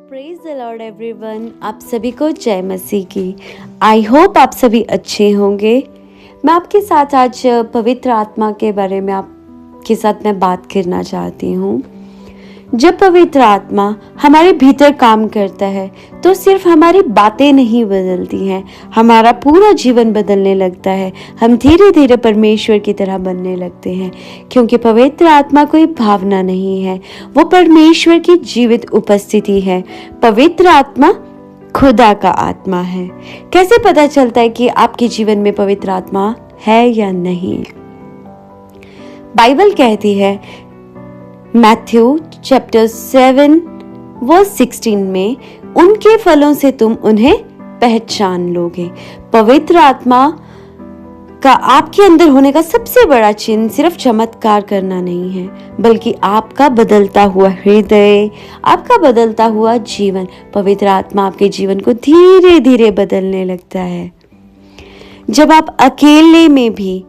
Praise the Lord everyone. आप सभी को जय मसीह की। आई होप आप सभी अच्छे होंगे। मैं आपके साथ आज पवित्र आत्मा के बारे में आपके साथ मैं बात करना चाहती हूँ। जब पवित्र आत्मा हमारे भीतर काम करता है तो सिर्फ हमारी बातें नहीं बदलती हैं, हमारा पूरा जीवन बदलने लगता है। हम धीरे धीरे परमेश्वर की तरह बनने लगते हैं, क्योंकि पवित्र आत्मा कोई भावना नहीं है, वो परमेश्वर की जीवित उपस्थिति है। पवित्र आत्मा खुदा का आत्मा है। कैसे पता चलता है कि आपके जीवन में पवित्र आत्मा है या नहीं? बाइबल कहती है मैथ्यू चैप्टर 7 वर्स 16 में, उनके फलों से तुम उन्हें पहचान लोगे। पवित्र आत्मा का आपके अंदर होने का सबसे बड़ा चिन्ह सिर्फ चमत्कार करना नहीं है, बल्कि आपका बदलता हुआ हृदय, आपका बदलता हुआ जीवन। पवित्र आत्मा आपके जीवन को धीरे धीरे बदलने लगता है। जब आप अकेले में भी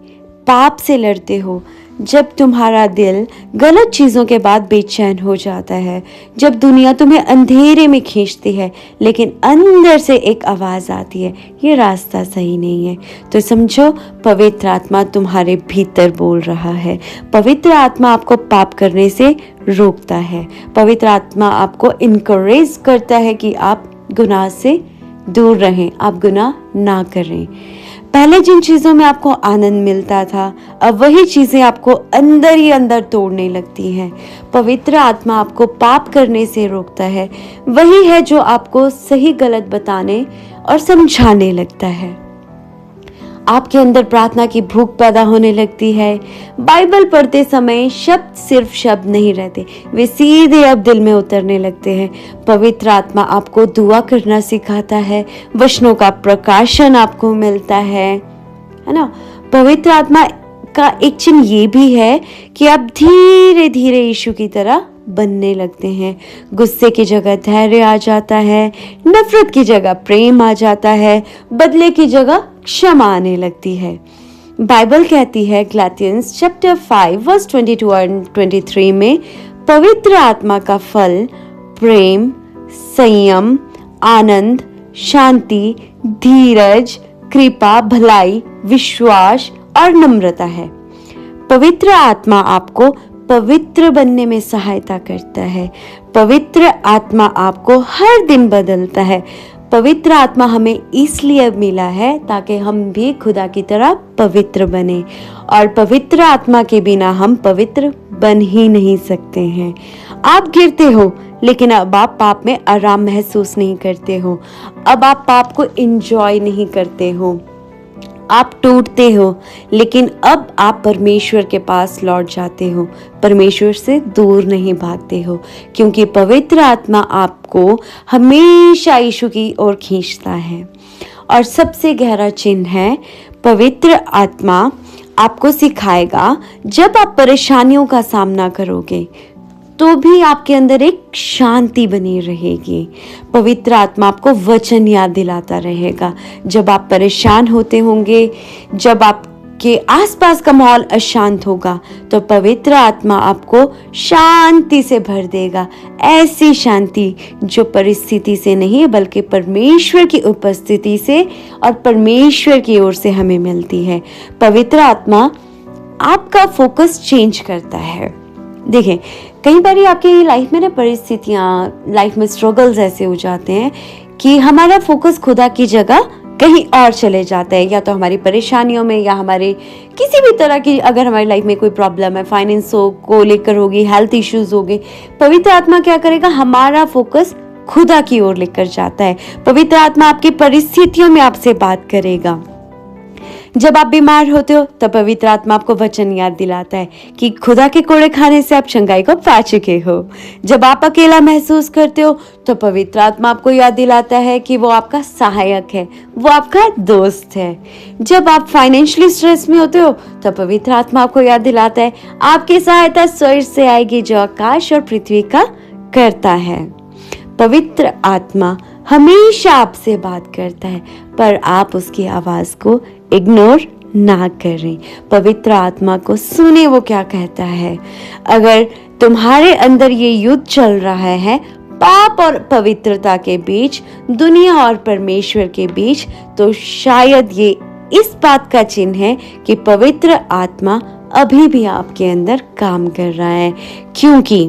पाप से लड़ते हो, जब तुम्हारा दिल गलत चीज़ों के बाद बेचैन हो जाता है, जब दुनिया तुम्हें अंधेरे में खींचती है, लेकिन अंदर से एक आवाज़ आती है, ये रास्ता सही नहीं है, तो समझो पवित्र आत्मा तुम्हारे भीतर बोल रहा है। पवित्र आत्मा आपको पाप करने से रोकता है। पवित्र आत्मा आपको इनकरेज करता है कि आप गुनाह से दूर रहें, आप गुनाह ना करें। पहले जिन चीज़ों में आपको आनंद मिलता था, अब वही चीज़ें आपको अंदर ही अंदर तोड़ने लगती हैं। पवित्र आत्मा आपको पाप करने से रोकता है, वही है जो आपको सही गलत बताने और समझाने लगता है। आपके अंदर प्रार्थना की भूख पैदा होने लगती है। बाइबल पढ़ते समय शब्द सिर्फ शब्द नहीं रहते, वे सीधे अब दिल में उतरने लगते हैं। पवित्र आत्मा आपको दुआ करना सिखाता है, वचनों का प्रकाशन आपको मिलता है ना। पवित्र आत्मा का एक चिन्ह ये भी है कि आप धीरे धीरे यीशु की तरह बनने लगते हैं। गुस्से की जगह धैर्य आ जाता है, नफरत की जगह प्रेम आ जाता है, बदले की जगह क्षमा आने लगती है। बाइबल कहती है गलातियंस चैप्टर 5 वर्स 22 और 23 में, पवित्र आत्मा का फल प्रेम, संयम, आनंद, शांति, धीरज, कृपा, भलाई, विश्वास और नम्रता है। पवित्र आत्मा आपको पवित्र बनने में सहायता करता है। पवित्र आत्मा आपको हर दिन बदलता है। पवित्र आत्मा हमें इसलिए मिला है ताकि हम भी खुदा की तरह पवित्र बने, और पवित्र आत्मा के बिना हम पवित्र बन ही नहीं सकते हैं। आप गिरते हो, लेकिन अब आप पाप में आराम महसूस नहीं करते हो। अब आप पाप को एंजॉय नहीं करते हो। आप टूटते हो, लेकिन अब आप परमेश्वर के पास लौट जाते हो, परमेश्वर से दूर नहीं भागते हो, क्योंकि पवित्र आत्मा आपको हमेशा यीशु की ओर खींचता है। और सबसे गहरा चिन्ह है, पवित्र आत्मा आपको सिखाएगा, जब आप परेशानियों का सामना करोगे तो भी आपके अंदर एक शांति बनी रहेगी। पवित्र आत्मा आपको वचन याद दिलाता रहेगा। जब आप परेशान होते होंगे, जब आपके आसपास का माहौल अशांत होगा, तो पवित्र आत्मा आपको शांति से भर देगा। ऐसी शांति जो परिस्थिति से नहीं, बल्कि परमेश्वर की उपस्थिति से और परमेश्वर की ओर से हमें मिलती है। पवित्र आत्मा आपका फोकस चेंज करता है। देखिए, कई बार आपकी लाइफ में ना परिस्थितियाँ, लाइफ में स्ट्रगल्स ऐसे हो जाते हैं कि हमारा फोकस खुदा की जगह कहीं और चले जाता है, या तो हमारी परेशानियों में, या हमारे किसी भी तरह की, अगर हमारी लाइफ में कोई प्रॉब्लम है, फाइनेंस को लेकर होगी, हेल्थ इश्यूज होंगे, पवित्र आत्मा क्या करेगा? हमारा फोकस खुदा की ओर लेकर जाता है। पवित्र आत्मा आपकी परिस्थितियों में आपसे बात करेगा। जब आप बीमार होते हो तो पवित्र आत्मा आपको वचन याद दिलाता है कि खुदा के कोड़े खाने से आप चंगाई को पा चुके हो। जब आप अकेला महसूस करते हो तो पवित्र आत्मा आपको याद दिलाता है कि वो आपका सहायक है, वो आपका दोस्त है। जब आप फाइनेंशियली स्ट्रेस में होते हो तो पवित्र आत्मा आपको याद दिलाता है, आपकी सहायता स्वर्ग से आएगी जो आकाश और पृथ्वी का करता है। पवित्र आत्मा हमेशा आपसे बात करता है, पर आप उसकी आवाज को इग्नोर ना करें। पवित्र आत्मा को सुने वो क्या कहता है। अगर तुम्हारे अंदर ये युद्ध चल रहा है, पाप और पवित्रता के बीच, दुनिया और परमेश्वर के बीच, तो शायद ये इस बात का चिन्ह है कि पवित्र आत्मा अभी भी आपके अंदर काम कर रहा है, क्योंकि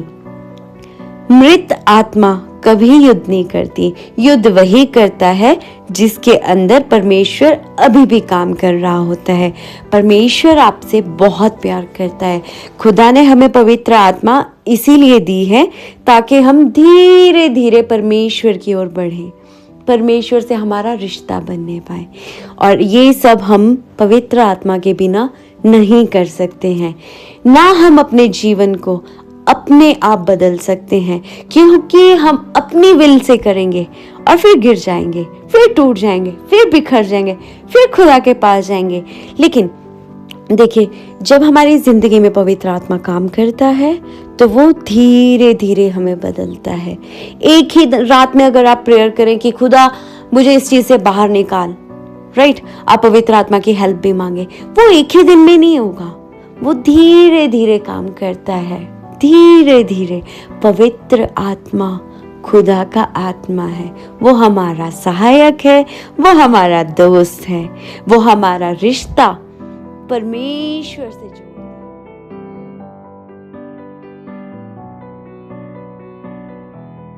मृत आत्मा कभी युद्ध नहीं करती। युद्ध वही करता है जिसके अंदर परमेश्वर अभी भी काम कर रहा होता है। परमेश्वर आपसे बहुत प्यार करता है। खुदा ने हमें पवित्र आत्मा इसीलिए दी है ताकि हम धीरे धीरे परमेश्वर की ओर बढ़ें, परमेश्वर से हमारा रिश्ता बनने पाए। और ये सब हम पवित्र आत्मा के बिना नहीं कर सकते हैं। ना हम अपने जीवन को अपने आप बदल सकते हैं, क्योंकि हम अपनी विल से करेंगे और फिर गिर जाएंगे, फिर टूट जाएंगे, फिर बिखर जाएंगे, फिर खुदा के पास जाएंगे। लेकिन देखिए, जब हमारी जिंदगी में पवित्र आत्मा काम करता है तो वो धीरे धीरे हमें बदलता है। एक ही रात में अगर आप प्रेयर करें कि खुदा मुझे इस चीज से बाहर निकाल, राइट, आप पवित्र आत्मा की हेल्प भी मांगे, वो एक ही दिन में नहीं होगा, वो धीरे धीरे काम करता है। धीरे धीरे पवित्र आत्मा खुदा का आत्मा है, वो हमारा सहायक है, वो हमारा दोस्त है, वो हमारा रिश्ता परमेश्वर से जोड़